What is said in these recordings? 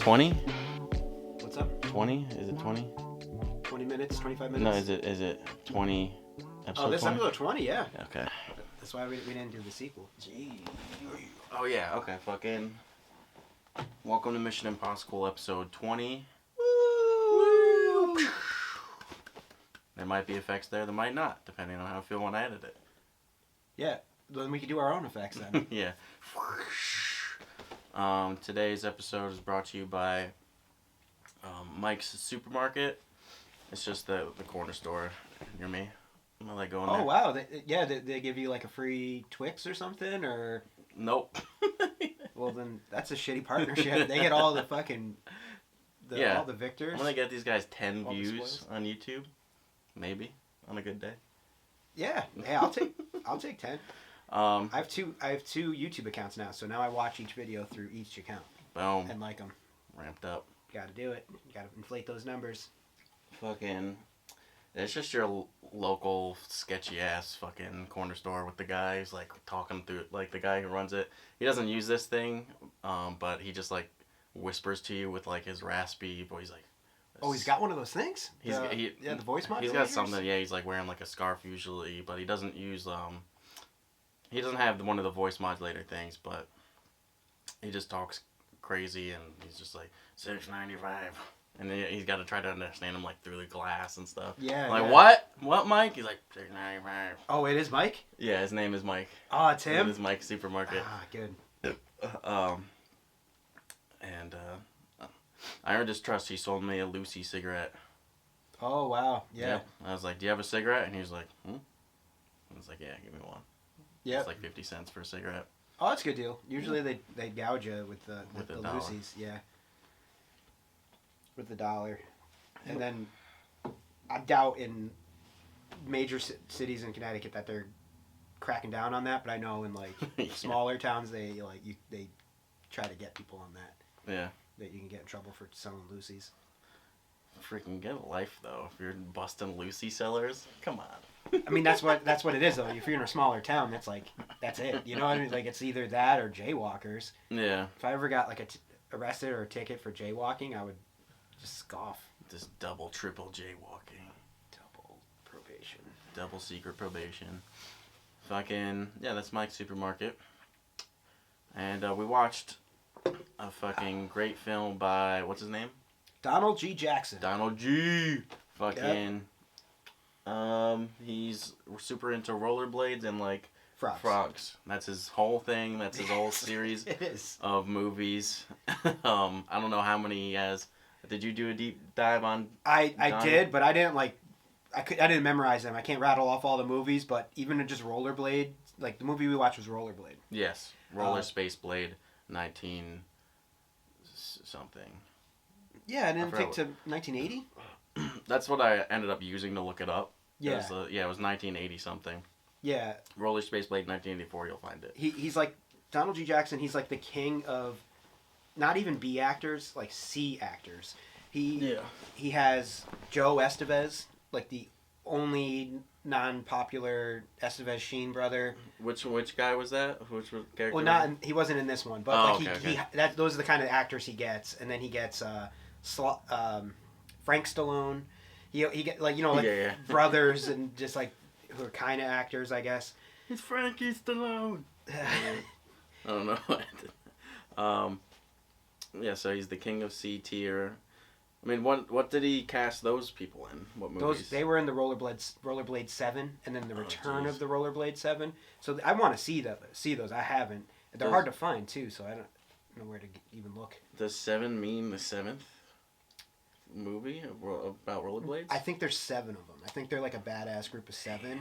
20? What's up? 20? Is it 20? 20 minutes, 25 minutes? No, is it 20? Episode Oh, this 20? episode 20, yeah. Okay. That's why we didn't do the sequel. Gee. Oh yeah, okay, fucking. Welcome to Mission Impossible episode 20. Woo! There might be effects there, there might not, depending on how I feel when I edit it. Yeah, then we can do our own effects then. Yeah. Today's episode is brought to you by Mike's Supermarket. It's just the corner store near me. I'm gonna go in there. Oh, wow. They give you like a free Twix or something, or... Nope. Well, then that's a shitty partnership. They get all the fucking... all the victors. I'm gonna get these guys 10 all views on YouTube. Maybe. On a good day. Yeah. Hey, I'll take 10. I have two YouTube accounts now, so now I watch each video through each account. Boom. And like them. Ramped up. Gotta do it. Gotta inflate those numbers. Fucking... It's just your local sketchy ass fucking corner store with the guy who's like talking through it. Like the guy who runs it. He doesn't use this thing, but he just like whispers to you with like his raspy voice. Like, oh, he's got one of those things? The voice modulators? He's got something, yeah, he's like wearing like a scarf usually, but he doesn't use, he doesn't have one of the voice modulator things, but he just talks crazy and he's just like, $6.95. And then he's got to try to understand him like through the glass and stuff. Yeah. I'm like, yeah. what? What, Mike? He's like, $6.95. Oh, it is Mike? Yeah, his name is Mike. Oh, it's him? It is Mike Supermarket. Ah, good. I earned his trust. He sold me a Lucy cigarette. Oh, wow. Yeah. Yep. I was like, do you have a cigarette? And he was like, I was like, yeah, give me one. Yeah. It's like 50 cents for a cigarette. Oh, that's a good deal. Usually they gouge you with the dollar. Lucy's. Yeah. With the dollar. And then I doubt in major cities in Connecticut that they're cracking down on that, but I know in like smaller towns they try to get people on that. Yeah. That you can get in trouble for selling Lucy's. Freaking get a life though. If you're busting Lucy sellers, come on. I mean that's what it is though. If you're in a smaller town, that's it. You know what I mean? Like it's either that or jaywalkers. Yeah. If I ever got like arrested or a ticket for jaywalking, I would just scoff. Just double, triple jaywalking. Double probation. Double secret probation. Fucking yeah, that's Mike's Supermarket. And we watched a fucking great film by what's his name? Donald G. Jackson. Donald G. Fucking. He's super into rollerblades and like frogs. That's his whole thing. That's his whole series it is. Of movies. I don't know how many he has. Did you do a deep dive on? I did, but I didn't I didn't memorize them. I can't rattle off all the movies, but even just Rollerblade, like the movie we watched was Rollerblade. Yes, Roller Space Blade, 19 something. Yeah, I didn't think to 1980. That's what I ended up using to look it up. Yeah. It was 1980 something. Yeah. Roller Space Blade 1984. You'll find it. He's like Donald G. Jackson. He's like the king of, not even B actors, like C actors. He has Joe Estevez, like the only non-popular Estevez Sheen brother. Which guy was that? Which character? Well, he wasn't in this one, but okay. Those are the kind of actors he gets, and then he gets Frank Stallone. He get brothers and just like who are kind of actors, I guess. It's Frankie Stallone. I don't know. Yeah, so he's the king of C tier. I mean, what did he cast those people in? What movies? They were in the Rollerblade 7, and then the Return of the Rollerblade 7. So I want to see those. I haven't. They're hard to find too, so I don't know where to even look. Does 7 mean the 7th movie about rollerblades? I think there's 7 of them. I think they're like a badass group of 7.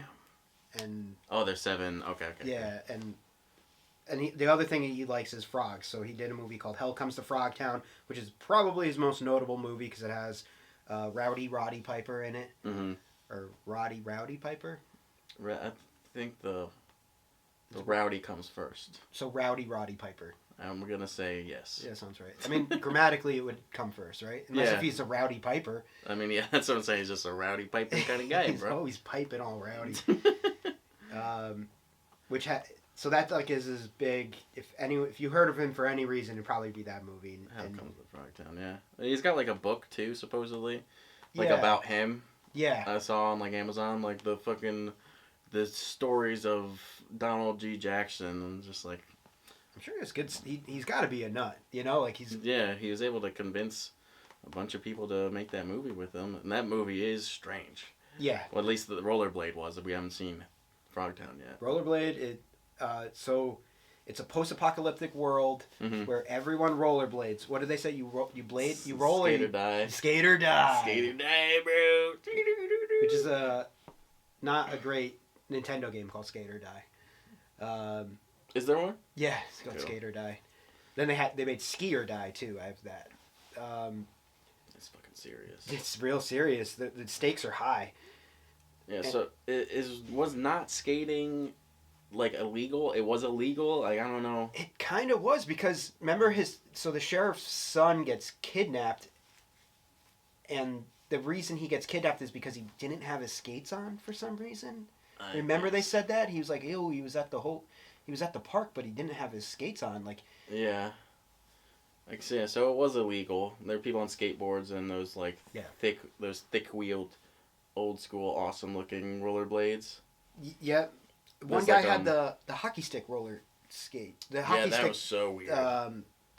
Damn. And there's 7. Okay. Yeah, and the other thing he likes is frogs. So he did a movie called Hell Comes to Frogtown, which is probably his most notable movie because it has Roddy Piper in it. Mm-hmm. Or Roddy Piper? I think the Rowdy comes first. So Roddy Piper. I'm going to say yes. Yeah, sounds right. I mean, grammatically it would come first, right? Unless if he's a Rowdy Piper. I mean, yeah, that's what I'm saying. He's just a rowdy piping kind of guy, he's bro. always piping all rowdy. So that like is his big. If you heard of him for any reason, it'd probably be that movie. How comes with Frogtown? Yeah, he's got like a book too, supposedly, like yeah. about him. Yeah. I saw on like Amazon, like the stories of Donald G. Jackson, and just like. I'm sure it's good. He's got to be a nut, you know, like he's. Yeah, he was able to convince a bunch of people to make that movie with him, and that movie is strange. Yeah. Well, at least the Rollerblade was. We haven't seen Frogtown yet. Rollerblade. So it's a post-apocalyptic world where everyone rollerblades. What did they say? You roll Skate or die. Skate or die. Skate or die, bro. Which is not a great Nintendo game called Skate or Die. Is there one? Yeah, it's called Skate or Die. Then they made Ski or Die too. I have that. It's fucking serious. It's real serious. The stakes are high. Yeah. So was not skating like illegal? It was illegal. Like I don't know. It kind of was because remember the sheriff's son gets kidnapped, and the reason he gets kidnapped is because he didn't have his skates on for some reason. Remember they said that he was like, ew, he was at the park, but he didn't have his skates on. Like yeah. Like yeah, so it was illegal. There were people on skateboards and those thick wheeled, old school, awesome looking rollerblades. Yeah, one guy had the hockey stick roller skate. The hockey that stick, was so weird.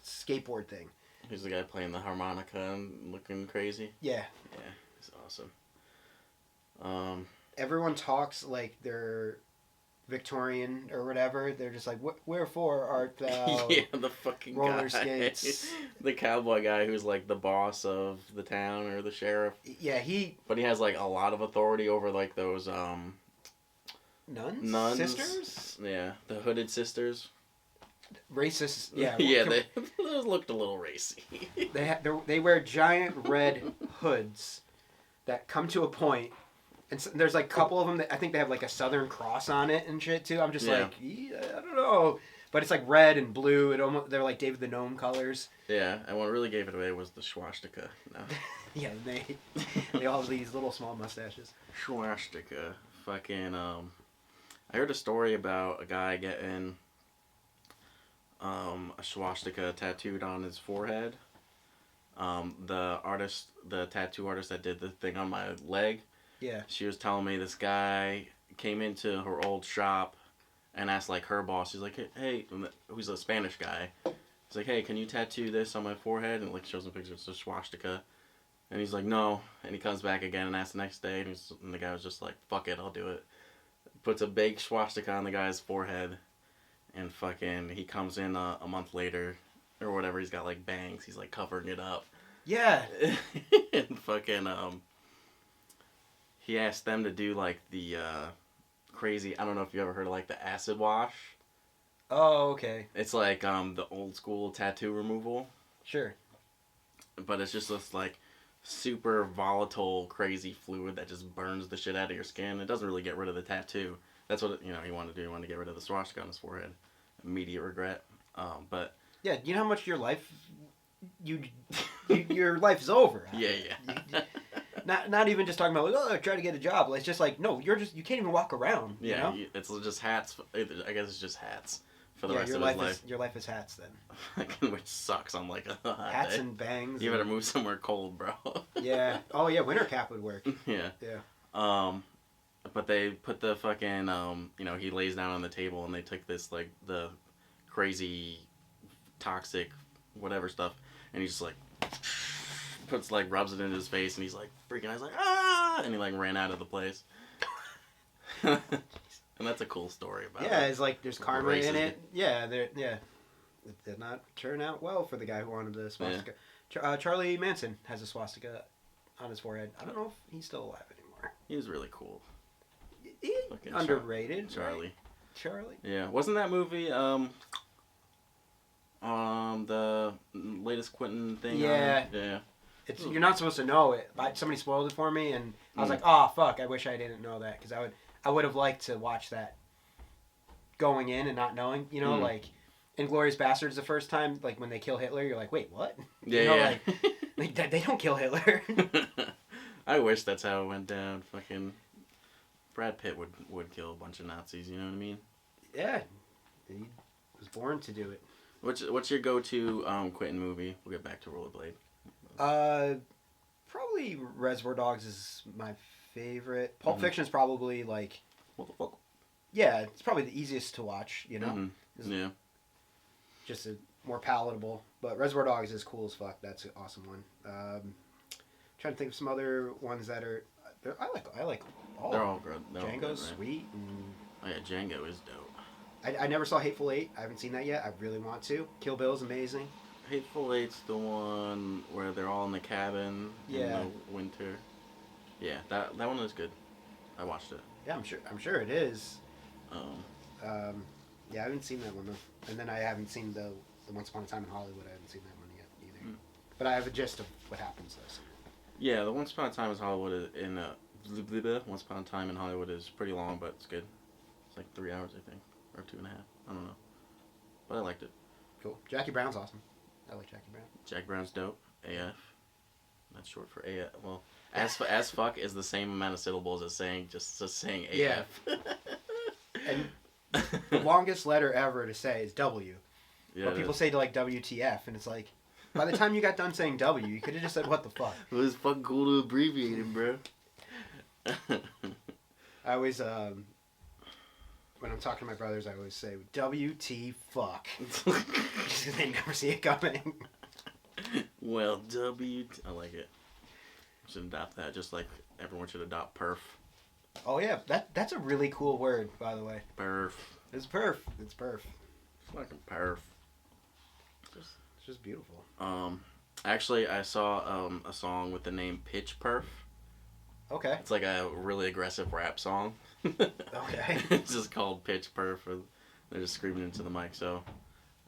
Skateboard thing. Who's the guy playing the harmonica and looking crazy? Yeah. Yeah, he's awesome. Everyone talks like they're Victorian or whatever. They're just like, wherefore art thou? Yeah, the fucking roller guy. Skates. The cowboy guy who's like the boss of the town or the sheriff. Yeah, But he has like a lot of authority over like those nuns? Sisters? Yeah, the hooded sisters. Racist. Yeah. Yeah, those looked a little racy. They wear giant red hoods that come to a point. And so there's like a couple of them that I think they have like a Southern Cross on it and shit too. I'm just like, I don't know. But it's like red and blue. They're like David the Gnome colors. Yeah, and what really gave it away was the swastika. No. Yeah, they all have these little small mustaches. Swastika. Fucking, I heard a story about a guy getting a swastika tattooed on his forehead. The tattoo artist that did the thing on my leg, yeah, she was telling me this guy came into her old shop and asked like her boss. He's like, hey, who's a Spanish guy. He's like, hey, can you tattoo this on my forehead? And like shows him pictures of swastika. And he's like, no. And he comes back again and asks the next day. And the guy was just like, fuck it, I'll do it. Puts a big swastika on the guy's forehead. And fucking, he comes in a month later or whatever. He's got like bangs. He's like covering it up. Yeah. And fucking, he asked them to do like the crazy, I don't know if you ever heard of like the acid wash. Oh, okay. It's like the old school tattoo removal. Sure. But it's just this like super volatile, crazy fluid that just burns the shit out of your skin. It doesn't really get rid of the tattoo. That's what he wanted to do. He wanted to get rid of the swastika on his forehead. Immediate regret. But yeah, you know how much your life your life is over. Yeah. Not even just talking about like, try to get a job. It's just like no, you can't even walk around. Yeah, you know? It's just hats. I guess it's just hats for the rest of his his life. Your life is hats then. Which sucks on like a hot hats day. and bangs. You better move somewhere cold, bro. Yeah. Oh yeah, winter cap would work. Yeah. Yeah. But they put the fucking he lays down on the table and they took this like the crazy toxic whatever stuff and he just like rubs it into his face and he's like freaking out. He's like and he like ran out of the place. And that's a cool story about it. It's like there's karma racism in it. Yeah, it did not turn out well for the guy who wanted the swastika. Yeah. Charlie Manson has a swastika on his forehead. I don't know if he's still alive anymore. He was really cool. Underrated. Charlie. Right? Charlie. Yeah, wasn't that movie the latest Quentin thing? Yeah. Yeah. You're not supposed to know it. Somebody spoiled it for me, and I was like, "Oh fuck! I wish I didn't know that because I would have liked to watch that going in and not knowing. You know, like Inglourious Basterds the first time, like when they kill Hitler, you're like, wait, what? Yeah, like they don't kill Hitler. I wish that's how it went down. Fucking Brad Pitt would kill a bunch of Nazis. You know what I mean? Yeah. born to do it. What's your go-to Quentin movie? We'll get back to Rollerblade. Probably Reservoir Dogs is my favorite. Pulp Fiction is probably like, What the fuck? yeah, it's probably the easiest to watch. You know, Mm-hmm. Yeah. just more palatable. But Reservoir Dogs is cool as fuck. That's an awesome one. Trying to think of some other ones that are. I like all. They're all good. They're all Django's good, right? sweet. And Oh yeah, Django is dope. I never saw Hateful Eight. I haven't seen that yet. I really want to. Kill Bill's amazing. Hateful Eight's the one where they're all in the cabin in the winter. Yeah, that one is good. I watched it. Yeah, I'm sure it is. Um, Yeah, I haven't seen that one though. And then I haven't seen the Once Upon a Time in Hollywood. I haven't seen that one yet either. But I have a gist of what happens though. So. yeah, the Once Upon a Time in Hollywood Once Upon a Time in Hollywood is pretty long, but it's good. It's like 3 hours, I think, or 2.5. I don't know, but I liked it. Cool. Jackie Brown's awesome. I like Jackie Brown. Jack Brown's dope. AF. That's short for AF. Well, as fuck is the same amount of syllables as saying saying AF. Yeah. And the longest letter ever to say is W. Yeah, But people say to like WTF, and it's like, by the time you got done saying W, you could have just said what the fuck. It was fucking cool to abbreviate it, bro. I always, when I'm talking to my brothers, I always say WT fuck. Just because they never see it coming. Well, I like it. Should adopt that, just like everyone should adopt perf. Oh yeah, that's a really cool word, by the way. Perf. It's perf. It's perf. Fucking perf. It's just beautiful. Actually, I saw a song with the name Pitch Perf. Okay. It's like a really aggressive rap song. Okay. It's just called Pitch Perf. They're just screaming into the mic, so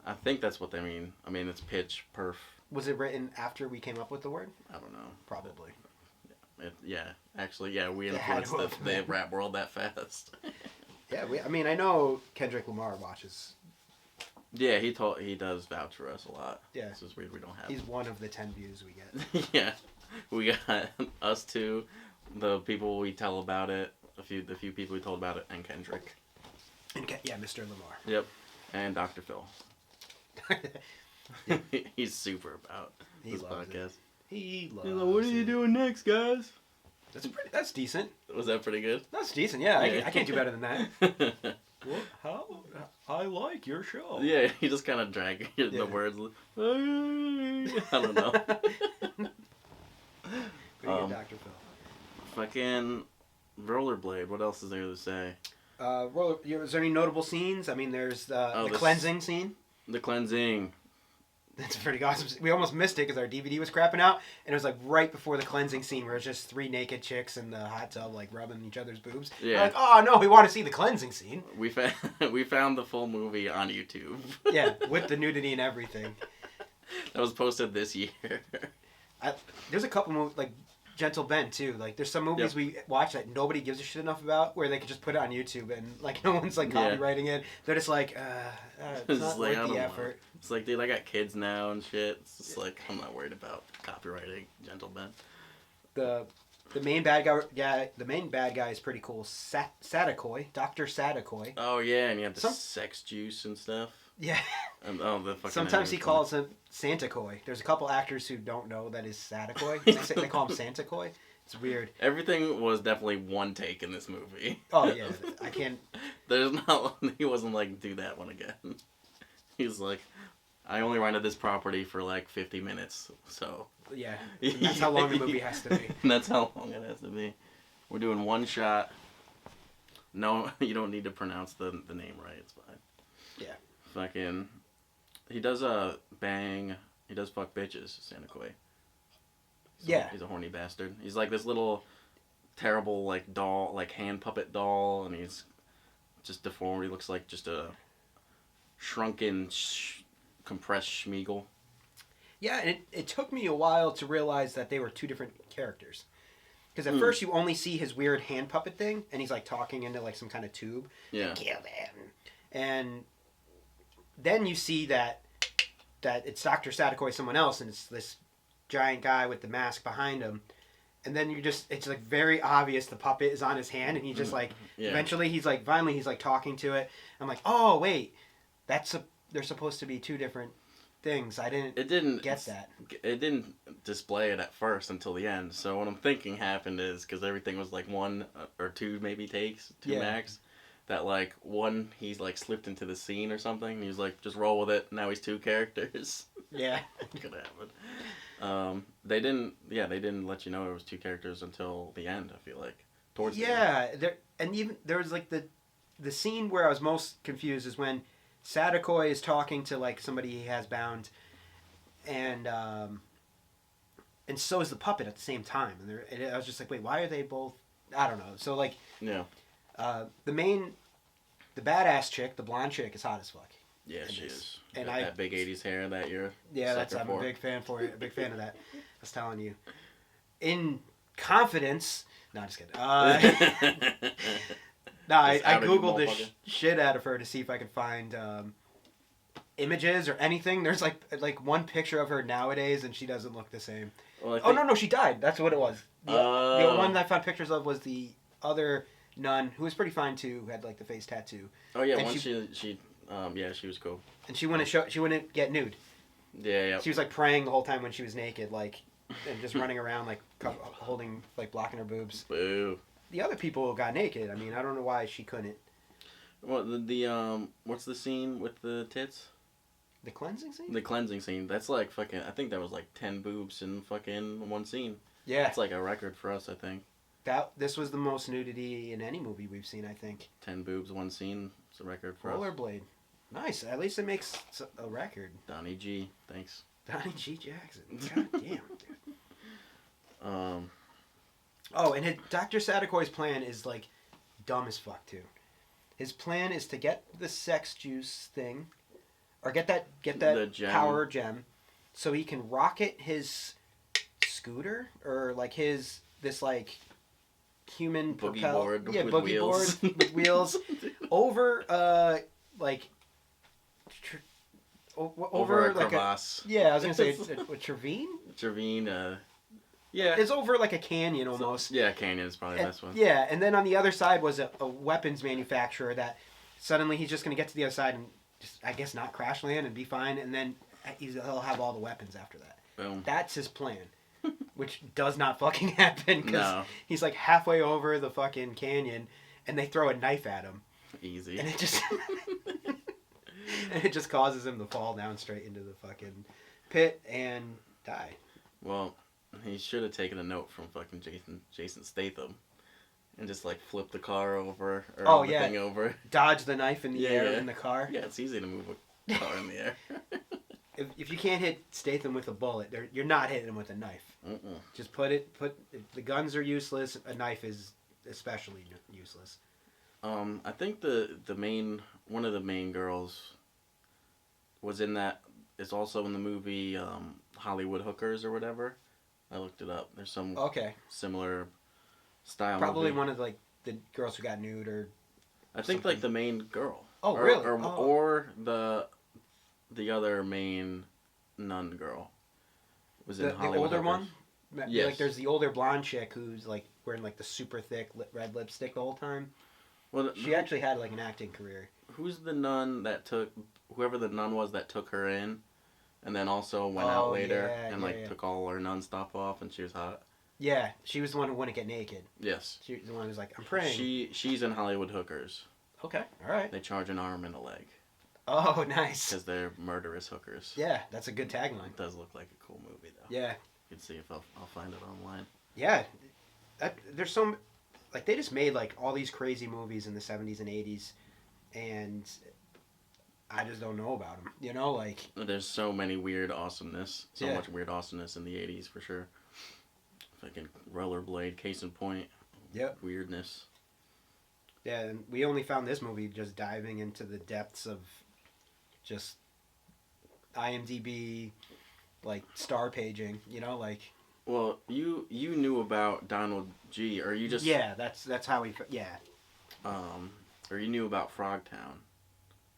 I think that's what they mean. I mean, it's Pitch Perf. Was it written after we came up with the word? I don't know. Probably. Actually, we influenced the rap world that fast. Yeah, I know Kendrick Lamar watches. Yeah, he does vouch for us a lot. Yeah. This is weird. We don't have. He's one of the 10 views we get. Yeah, we got us two, the people we tell about it, the few people we told about it, and Kendrick. And Mr. Lamar. Yep, and Dr. Phil. He's super about this podcast. He loves He's like, what are you doing next, guys? That's decent. Was that pretty good? That's decent, yeah. I can't do better than that. What? How? I like your show. Yeah, he just kind of dragged the words. I don't know. Dr. Phil. Fucking Rollerblade. What else is there to say? Is there any notable scenes? I mean, there's the cleansing scene. The cleansing. That's pretty awesome. We almost missed it because our DVD was crapping out, and it was like right before the cleansing scene where it's just 3 naked chicks in the hot tub like rubbing each other's boobs. Yeah. We're like, oh no, we want to see the cleansing scene. We found the full movie on YouTube. Yeah, with the nudity and everything. That was posted this year. There's a couple movies like Gentle Ben too. Like there's some movies we watch that nobody gives a shit enough about where they could just put it on YouTube and like no one's like copywriting it. They're just like, it's not like, worth the effort. It's like, dude, I got kids now and shit. It's just like I'm not worried about copywriting Gentle Ben. The main bad guy is pretty cool. Sadakoi, Dr. Sadakoi. Oh yeah, and you have the sex juice and stuff. Yeah. And the fucking. Sometimes he calls him Santa Koi. There's a couple actors who don't know that is Sadakoi. They call him Santa Koi. It's weird. Everything was definitely one take in this movie. Oh yeah, I can't. He wasn't like, do that one again. He's like, I only rented this property for like 50 minutes, so. Yeah, that's how long the movie has to be. That's how long it has to be. We're doing one shot. No, you don't need to pronounce the name right. It's fine. Yeah. Fucking, he does fuck bitches, Santa Koi. He's a horny bastard. He's like this little terrible like doll, like hand puppet doll, and he's just deformed. He looks like just a shrunken, compressed Schmeagol. Yeah, and it took me a while to realize that they were two different characters. Because at first you only see his weird hand puppet thing, and he's like talking into like some kind of tube. Yeah. Kill them. And then you see that it's Dr. Sadakoi, someone else, and it's this giant guy with the mask behind him. And then it's like very obvious the puppet is on his hand, and he just like, eventually finally he's like talking to it. I'm like, oh wait, that's they're supposed to be two different things. I didn't. It didn't get that. It didn't display it at first until the end. So what I'm thinking happened is because everything was like one or two maybe takes, two max. That like one he's like slipped into the scene or something. And he's like just roll with it. Now he's two characters. Yeah, could happen. They didn't let you know it was two characters until the end. I feel like towards the end. there and even there was like the scene where I was most confused is when Sadako is talking to like somebody he has bound, and so is the puppet at the same time, and I was just like, wait, why are they both? I don't know. So like, yeah, the badass chick, the blonde chick, is hot as fuck. Yeah, she is. And that big '80s hair that you're I'm a big fan for it. A big fan of that. I was telling you, in confidence. No, I'm just kidding. No, I googled the shit out of her to see if I could find images or anything. There's like one picture of her nowadays, and she doesn't look the same. Well, no, she died. That's what it was. The one I found pictures of was the other nun, who was pretty fine too, who had like the face tattoo. Oh yeah, and she was cool. And she wouldn't get nude. Yeah. She was like praying the whole time when she was naked, like, and just running around like holding, like, blocking her boobs. Boo. The other people got naked. I mean, I don't know why she couldn't. Well, the what's the scene with the tits? The cleansing scene? The cleansing scene. That's like fucking. I think that was like 10 boobs in fucking one scene. Yeah. That's like a record for us, I think. This was the most nudity in any movie we've seen, I think. 10 boobs, one scene. It's a record for us. Rollerblade. Nice. At least it makes a record. Donnie G. Thanks. Donnie G. Jackson. God damn, dude. Oh, and Dr. Sadako's plan is, like, dumb as fuck, too. His plan is to get the sex juice thing, or get that power gem, so he can rocket his scooter, or, like, this, like, human boogie propel... board yeah, with boogie wheels. board with wheels, over, like... over a like crevasse. Yeah, I was gonna say a Trevine. Trevine, yeah. It's over like a canyon almost. Yeah, canyon is probably the best one. Yeah, and then on the other side was a weapons manufacturer that suddenly he's just gonna get to the other side and just, I guess, not crash land and be fine, and then he'll have all the weapons after that. Boom. That's his plan, which does not fucking happen because No. he's like halfway over the fucking canyon, and they throw a knife at him. Easy. And it just. And it just causes him to fall down straight into the fucking pit and die. Well, he should have taken a note from fucking Jason Statham and just like flip the car over or the thing over. Dodge the knife in the air in the car. Yeah, it's easy to move a car in the air. If you can't hit Statham with a bullet, you're not hitting him with a knife. Mm-mm. Just the guns are useless. A knife is especially useless. I think one of the main girls was in that. It's also in the movie Hollywood Hookers or whatever. I looked it up. There's some similar style. Probably movie. one of like the girls who got nude or. I think like the main girl. Oh really? Or the other main nun girl was in Hollywood. The older Hookers. one. Yes. Like there's the older blonde chick who's like wearing like the super thick red lipstick the whole time. Well, she actually had like an acting career. Who's the nun that took whoever the nun was that took her in, and then also went out later and took all her nun stuff off, and she was hot. Yeah, she was the one who wouldn't get naked. Yes. She was the one who was like, I'm praying. She's in Hollywood Hookers. Okay, all right. They charge an arm and a leg. Oh, nice. Because they're murderous hookers. Yeah, that's a good tagline. It does look like a cool movie though. Yeah. You can see if I'll find it online. Yeah, there's some. Like, they just made, like, all these crazy movies in the 70s and 80s, and I just don't know about them, you know, like... There's so many weird awesomeness, much weird awesomeness in the 80s, for sure. Fucking Rollerblade, case in point. Yep. Weirdness. Yeah, and we only found this movie just diving into the depths of just IMDb, like, star paging, you know, like... Well, you knew about Donald G, or you just... Yeah, that's how we... Yeah. Or you knew about Frogtown.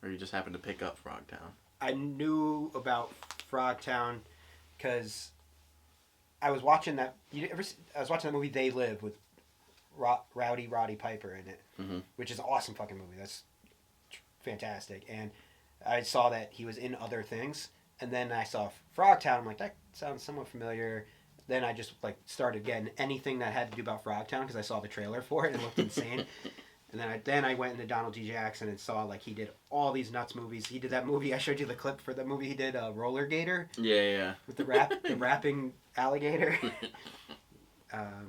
Or you just happened to pick up Frogtown. I knew about Frogtown because I was watching that... I was watching that movie They Live with Rowdy Roddy Piper in it, which is an awesome fucking movie. That's fantastic. And I saw that he was in other things, and then I saw Frogtown. I'm like, that sounds somewhat familiar. Then I just like started getting anything that had to do about Frogtown because I saw the trailer for it and it looked insane. And then I went into Donald G. Jackson and saw like he did all these nuts movies. He did that movie. I showed you the clip for the movie he did, Roller Gator. Yeah. With the rapping alligator. Yeah.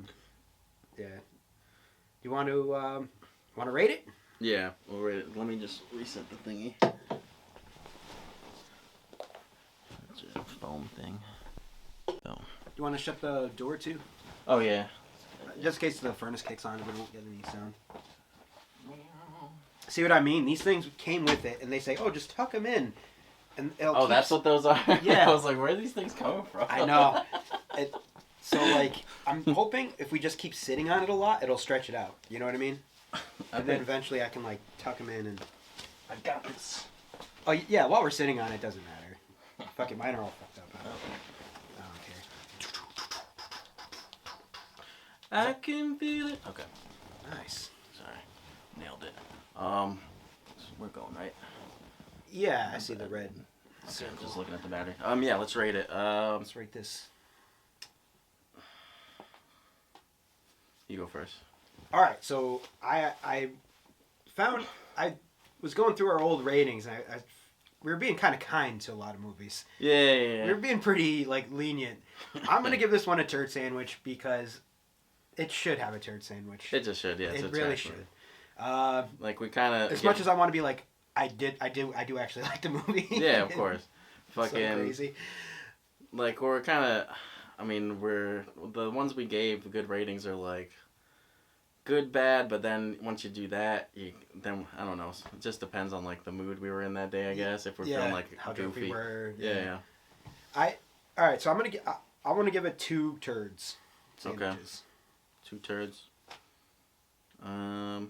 Do you want to rate it? Yeah, we'll rate it. Let me just reset the thingy. That's a foam thing. So. Do you want to shut the door too? Oh yeah. Just in case the furnace kicks on, we won't get any sound. See what I mean? These things came with it, and they say, "Oh, just tuck them in." And that's what those are. Yeah. I was like, where are these things coming from? I know. So like, I'm hoping if we just keep sitting on it a lot, it'll stretch it out. You know what I mean? And then eventually I can like tuck them in and. I got this. Oh yeah, while we're sitting on it, doesn't matter. Fuck it, mine are all fucked up. I don't care. I can feel it. Okay. Nice. Sorry. Nailed it. We're going right. Yeah, I see the red. Okay, I'm just looking at the battery. Yeah, let's rate it. Let's rate this. You go first. All right, so I was going through our old ratings, and we were being kind of kind to a lot of movies. Yeah. We were being pretty like lenient. I'm gonna give this one a turd sandwich because it should have a turd sandwich. It just should, yeah. It really should. Like we kind of. As much as I want to be like, I do actually like the movie. Yeah, of course. Fucking so crazy. Like we're kind of. I mean, we're the ones we gave the good ratings are like. Good, bad, but then once you do that, then I don't know. It just depends on like the mood we were in that day, I guess. If we're feeling like how goofy, we were. Yeah. All right. So I want to give it 2 turds. Sandwiches. Okay. 2 turds. I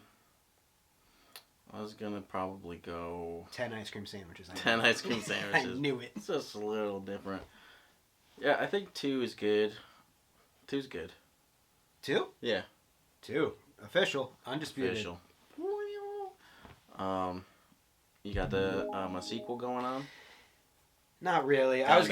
was gonna probably go 10 ice cream sandwiches. 10 ice cream sandwiches. I knew it. It's just a little different. Yeah, I think 2 is good. 2's good. 2? Yeah. 2. Official. Undisputed. Official. You got a sequel going on? Not really. I was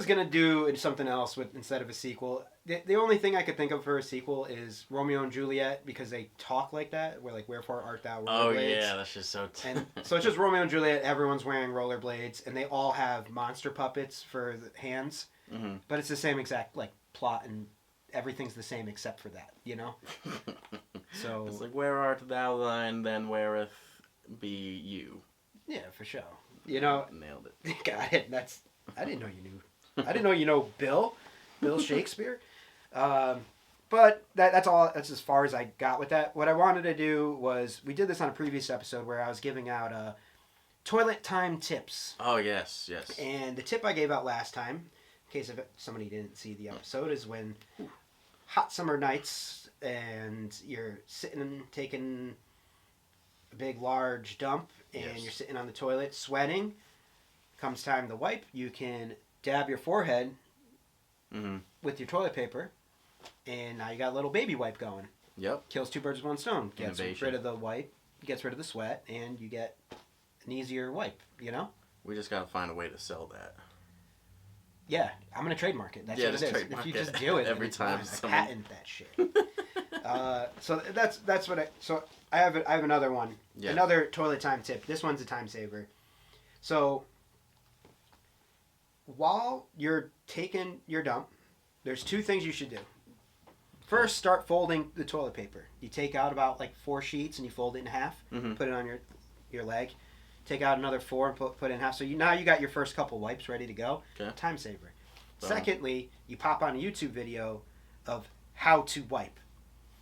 gonna do something else instead of a sequel. The only thing I could think of for a sequel is Romeo and Juliet because they talk like that. Where like, wherefore art thou rollerblades? Oh yeah, that's just so. And so it's just Romeo and Juliet. Everyone's wearing rollerblades, and they all have monster puppets for the hands. Mm-hmm. But it's the same exact like plot, and everything's the same except for that. You know. So it's like, where art thou thine, then whereeth be you. Yeah, for sure. You know, nailed it. Got it. I didn't know you knew. I didn't know you know Bill Shakespeare. But that's all. That's as far as I got with that. What I wanted to do was we did this on a previous episode where I was giving out toilet time tips. Oh yes. And the tip I gave out last time, in case if somebody didn't see the episode, is when hot summer nights and you're sitting and taking a big large dump and you're sitting on the toilet sweating. Comes time to wipe, you can dab your forehead with your toilet paper, and now you got a little baby wipe going. Yep. Kills 2 birds with 1 stone. Gets Innovation. rid of the wipe, gets rid of the sweat, and you get an easier wipe, you know? We just gotta find a way to sell that. Yeah, I'm gonna trademark it. That's what it is. If you just do it every time, I patent that shit. So that's what I have another one. Yeah. Another toilet time tip. This one's a time saver. So while you're taking your dump, there's 2 things you should do. First, start folding the toilet paper. You take out about like 4 sheets and you fold it in half. Put it on your leg. Take out another 4 and put it in half. So now you got your first couple wipes ready to go. Okay. Time saver. Secondly, you pop on a YouTube video of how to wipe.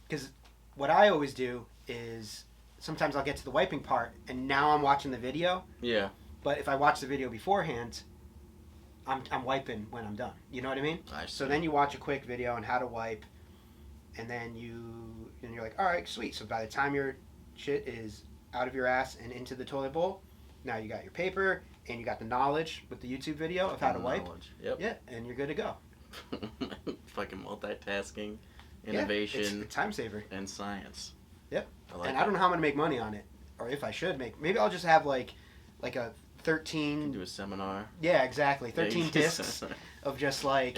Because what I always do is sometimes I'll get to the wiping part and now I'm watching the video. Yeah. But if I watch the video beforehand, I'm wiping when I'm done. You know what I mean? So then you watch a quick video on how to wipe, and then you're like, all right, sweet. So by the time your shit is out of your ass and into the toilet bowl, now you got your paper and you got the knowledge with the YouTube video of how to wipe. Yep. Yeah, and you're good to go. Fucking multitasking, innovation, it's a time saver, and science. Yep. I don't know how I'm gonna make money on it, or if I should make. Maybe I'll just have like a 13. Do a seminar. Yeah, exactly. 13 discs of just like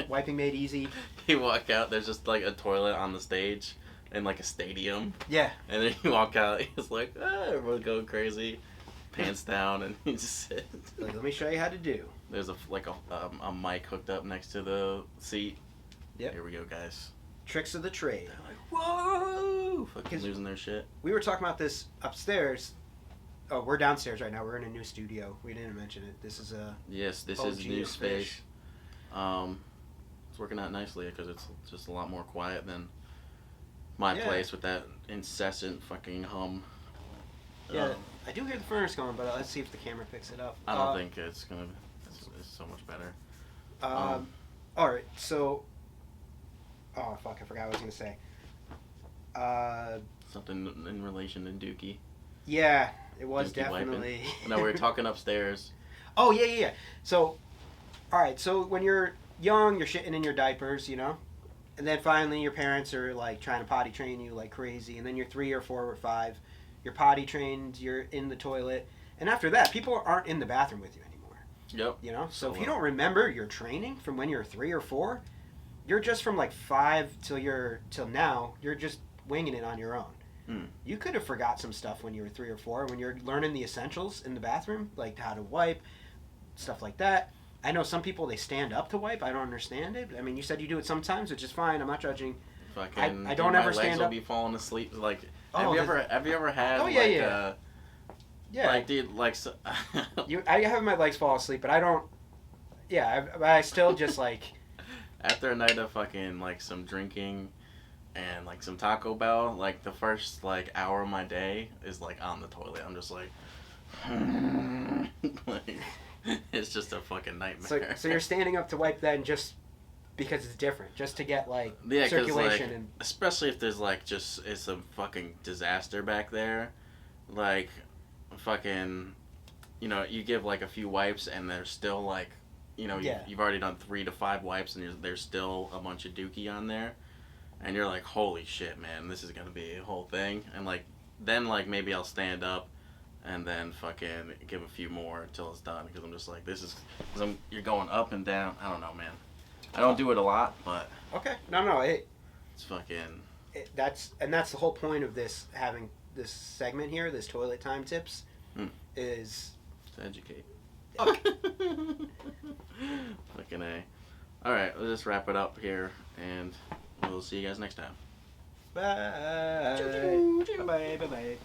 wiping made easy. You walk out, there's just like a toilet on the stage in like a stadium. Yeah. And then you walk out, it's like, everyone's going crazy. Pants down, and you just sit. Like, let me show you how to do. There's a mic hooked up next to the seat. Yep. Here we go, guys. Tricks of the trade. They're like, whoa! Fucking losing their shit. We were talking about this upstairs. Oh, we're downstairs right now. We're in a new studio. We didn't mention it. This is a Yes, this is new space. It's working out nicely because it's just a lot more quiet than my place with that incessant fucking hum. Yeah, I do hear the furnace going, but let's see if the camera picks it up. I don't think it's gonna. It's so much better. All right, so. Oh fuck! I forgot what I was gonna say. Something in relation to Dookie. Yeah, it was Dookie definitely. No, we were talking upstairs. Oh yeah. So, all right. So when you're young, you're shitting in your diapers, you know, and then finally your parents are like trying to potty train you like crazy, and then you're 3 or 4 or 5. You're potty trained. You're in the toilet, and after that, people aren't in the bathroom with you anymore. Yep. You know, so if you don't remember your training from when you're 3 or 4, you're just from like 5 till now. You're just winging it on your own. You could have forgot some stuff when you were 3 or 4 when you're learning the essentials in the bathroom, like how to wipe, stuff like that. I know some people, they stand up to wipe. I don't understand it. I mean, you said you do it sometimes, which is fine. I'm not judging. Fucking, I don't ever stand up. My legs will be falling asleep. Like, Oh, have you ever had? Oh, yeah, like, yeah. Like, dude, like. So, I have my legs fall asleep, but I don't. Yeah, I still just like. After a night of fucking like some drinking, and like some Taco Bell, like the first like hour of my day is like on the toilet. I'm just like. Like, it's just a fucking nightmare. So you're standing up to wipe then just because it's different, just to get like yeah, circulation like, and especially if there's like just it's a fucking disaster back there, like fucking, you know, you give like a few wipes and there's still like, you know, you've already done 3 to 5 wipes and there's still a bunch of dookie on there, and you're like, holy shit, man, this is gonna be a whole thing. And like then like maybe I'll stand up and then fucking give a few more until it's done, because I'm just like, this is, because you're going up and down. I don't know, man. I don't do it a lot, but okay, no, it's fucking. That's the whole point of this, having this segment here, this toilet time tips, is to educate. Okay. Fucking A. All right, let's just wrap it up here, and we'll see you guys next time. Bye. Bye. Bye.